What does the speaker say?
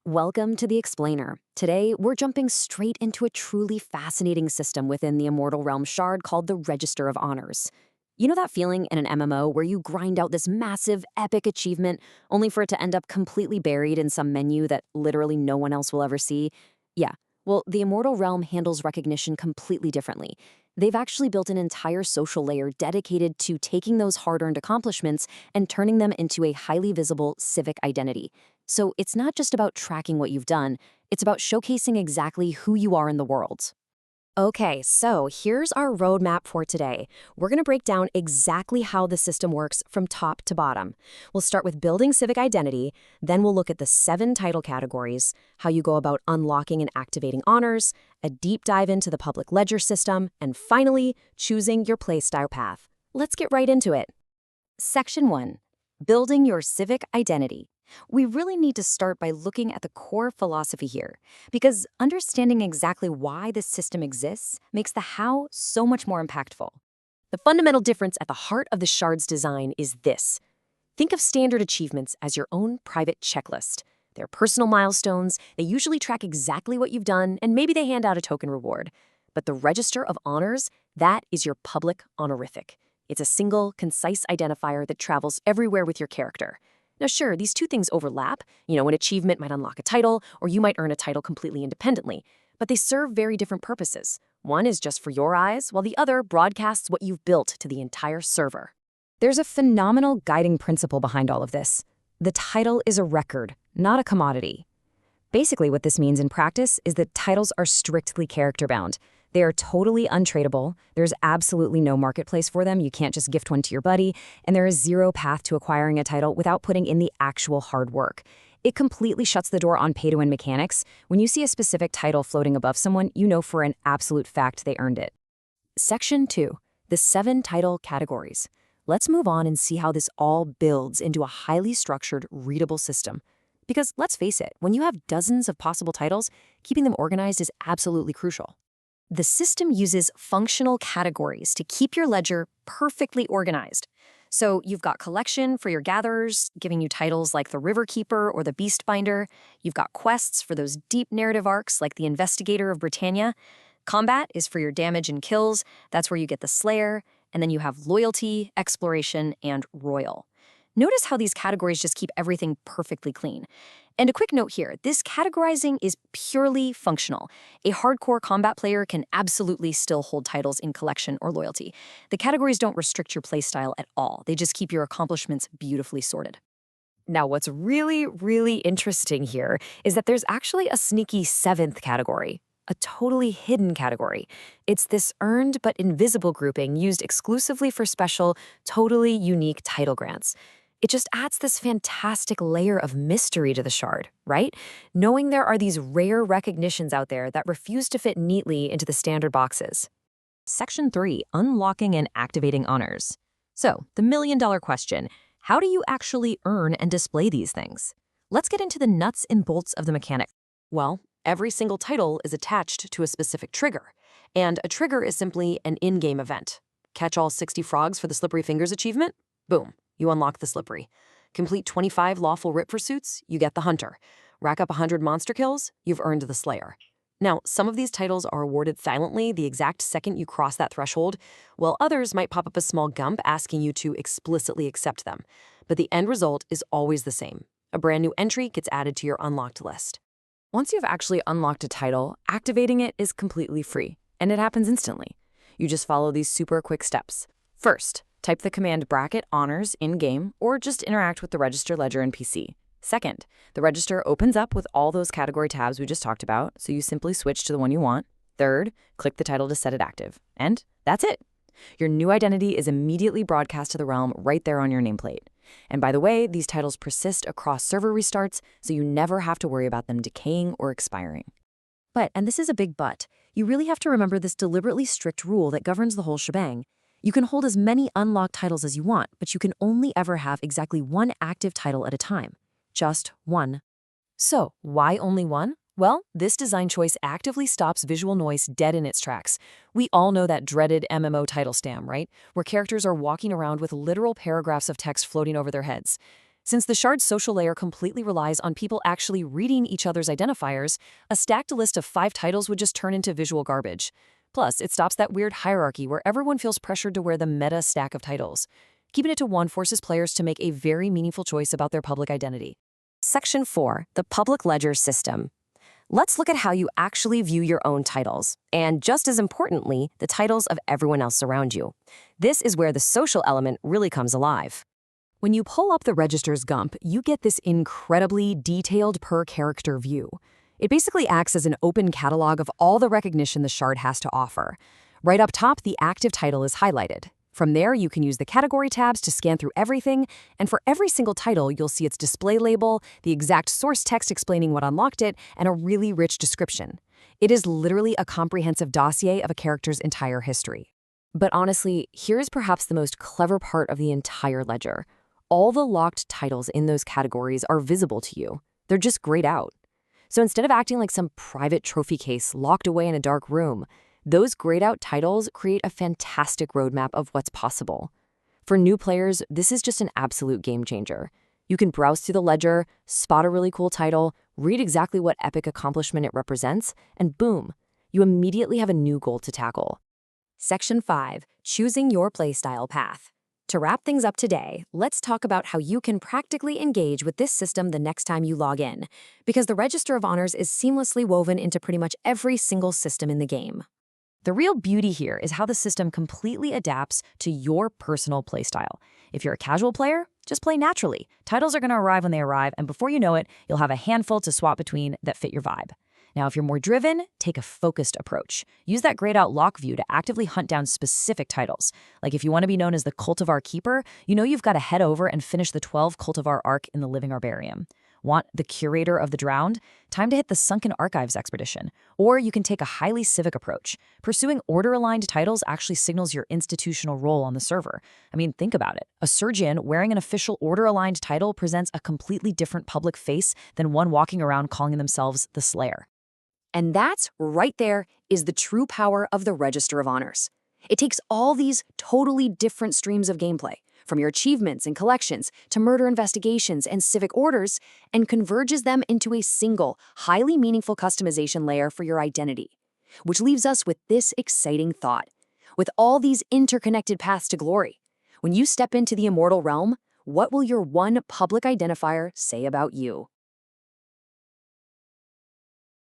Welcome to the Explainer. Today, we're jumping straight into a truly fascinating system within the Immortal Realm shard called the Register of Honors. You know that feeling in an MMO where you grind out this massive, epic achievement only for it to end up completely buried in some menu that literally no one else will ever see? Yeah, well, the Immortal Realm handles recognition completely differently. They've actually built an entire social layer dedicated to taking those hard-earned accomplishments and turning them into a highly visible civic identity. So it's not just about tracking what you've done, it's about showcasing exactly who you are in the world. Okay, so here's our roadmap for today. We're going to break down exactly how the system works from top to bottom. We'll start with building civic identity, then we'll look at the 7 title categories, how you go about unlocking and activating honors, a deep dive into the public ledger system, and finally, choosing your playstyle path. Let's get right into it. Section 1. Building your civic identity. We really need to start by looking at the core philosophy here, because understanding exactly why this system exists makes the how so much more impactful. The fundamental difference at the heart of the shard's design is this. Think of standard achievements as your own private checklist. They're personal milestones, they usually track exactly what you've done, and maybe they hand out a token reward. But the Register of Honors, that is your public honorific. It's a single, concise identifier that travels everywhere with your character. Now sure, these two things overlap. An achievement might unlock a title, or you might earn a title completely independently. But they serve very different purposes. One is just for your eyes, while the other broadcasts what you've built to the entire server. There's a phenomenal guiding principle behind all of this. The title is a record, not a commodity. Basically, what this means in practice is that titles are strictly character-bound. They are totally untradeable, there's absolutely no marketplace for them, you can't just gift one to your buddy, and there is zero path to acquiring a title without putting in the actual hard work. It completely shuts the door on pay-to-win mechanics. When you see a specific title floating above someone, you know for an absolute fact they earned it. Section 2. The 7 title categories. Let's move on and see how this all builds into a highly structured, readable system. Because let's face it, when you have dozens of possible titles, keeping them organized is absolutely crucial. The system uses functional categories to keep your ledger perfectly organized. So you've got collection for your gatherers, giving you titles like the River Keeper or the Beast Binder. You've got quests for those deep narrative arcs like the Investigator of Britannia. Combat is for your damage and kills. That's where you get the Slayer. And then you have loyalty, exploration, and royal. Notice how these categories just keep everything perfectly clean. And a quick note here, this categorizing is purely functional. A hardcore combat player can absolutely still hold titles in collection or loyalty. The categories don't restrict your playstyle at all. They just keep your accomplishments beautifully sorted. Now, what's really interesting here is that there's actually a sneaky 7th category, a totally hidden category. It's this earned but invisible grouping used exclusively for special, totally unique title grants. It just adds this fantastic layer of mystery to the shard, right? Knowing there are these rare recognitions out there that refuse to fit neatly into the standard boxes. Section 3. Unlocking and activating honors. So, the million-dollar question, how do you actually earn and display these things? Let's get into the nuts and bolts of the mechanic. Well, every single title is attached to a specific trigger, and a trigger is simply an in-game event. Catch all 60 frogs for the Slippery Fingers achievement? Boom. You unlock the Slippery. Complete 25 lawful rip pursuits, you get the Hunter. Rack up 100 monster kills, you've earned the Slayer. Now, some of these titles are awarded silently the exact second you cross that threshold, while others might pop up a small gump asking you to explicitly accept them. But the end result is always the same. A brand new entry gets added to your unlocked list. Once you've actually unlocked a title, activating it is completely free, and it happens instantly. You just follow these super quick steps. First, type the command bracket honors in-game, or just interact with the register ledger in PC. Second, the register opens up with all those category tabs we just talked about, so you simply switch to the one you want. Third, click the title to set it active. And that's it. Your new identity is immediately broadcast to the realm right there on your nameplate. And by the way, these titles persist across server restarts, so you never have to worry about them decaying or expiring. But, and this is a big but, you really have to remember this deliberately strict rule that governs the whole shebang. You can hold as many unlocked titles as you want, but you can only ever have exactly one active title at a time. Just one. So, why only one? Well, this design choice actively stops visual noise dead in its tracks. We all know that dreaded MMO title spam, right? Where characters are walking around with literal paragraphs of text floating over their heads. Since the shard's social layer completely relies on people actually reading each other's identifiers, a stacked list of 5 titles would just turn into visual garbage. Plus, it stops that weird hierarchy where everyone feels pressured to wear the meta stack of titles. Keeping it to one forces players to make a very meaningful choice about their public identity. Section 4, the public ledger system. Let's look at how you actually view your own titles, and just as importantly, the titles of everyone else around you. This is where the social element really comes alive. When you pull up the register's GUMP, you get this incredibly detailed per-character view. It basically acts as an open catalog of all the recognition the shard has to offer. Right up top, the active title is highlighted. From there, you can use the category tabs to scan through everything, and for every single title, you'll see its display label, the exact source text explaining what unlocked it, and a really rich description. It is literally a comprehensive dossier of a character's entire history. But honestly, here's perhaps the most clever part of the entire ledger. All the locked titles in those categories are visible to you. They're just grayed out. So instead of acting like some private trophy case locked away in a dark room, those grayed-out titles create a fantastic roadmap of what's possible. For new players, this is just an absolute game changer. You can browse through the ledger, spot a really cool title, read exactly what epic accomplishment it represents, and boom, you immediately have a new goal to tackle. Section 5, choosing your playstyle path. To wrap things up today, let's talk about how you can practically engage with this system the next time you log in, because the Register of Honors is seamlessly woven into pretty much every single system in the game. The real beauty here is how the system completely adapts to your personal playstyle. If you're a casual player, just play naturally. Titles are going to arrive when they arrive, and before you know it, you'll have a handful to swap between that fit your vibe. Now, if you're more driven, take a focused approach. Use that grayed out lock view to actively hunt down specific titles. Like if you want to be known as the Cultivar Keeper, you know you've got to head over and finish the 12 Cultivar Arc in the Living Herbarium. Want the Curator of the Drowned? Time to hit the Sunken Archives expedition. Or you can take a highly civic approach. Pursuing order-aligned titles actually signals your institutional role on the server. I mean, think about it. A surgeon wearing an official order-aligned title presents a completely different public face than one walking around calling themselves the Slayer. And that's, right there, is the true power of the Register of Honors. It takes all these totally different streams of gameplay, from your achievements and collections to murder investigations and civic orders, and converges them into a single, highly meaningful customization layer for your identity. Which leaves us with this exciting thought. With all these interconnected paths to glory, when you step into the Immortal Realm, what will your one public identifier say about you?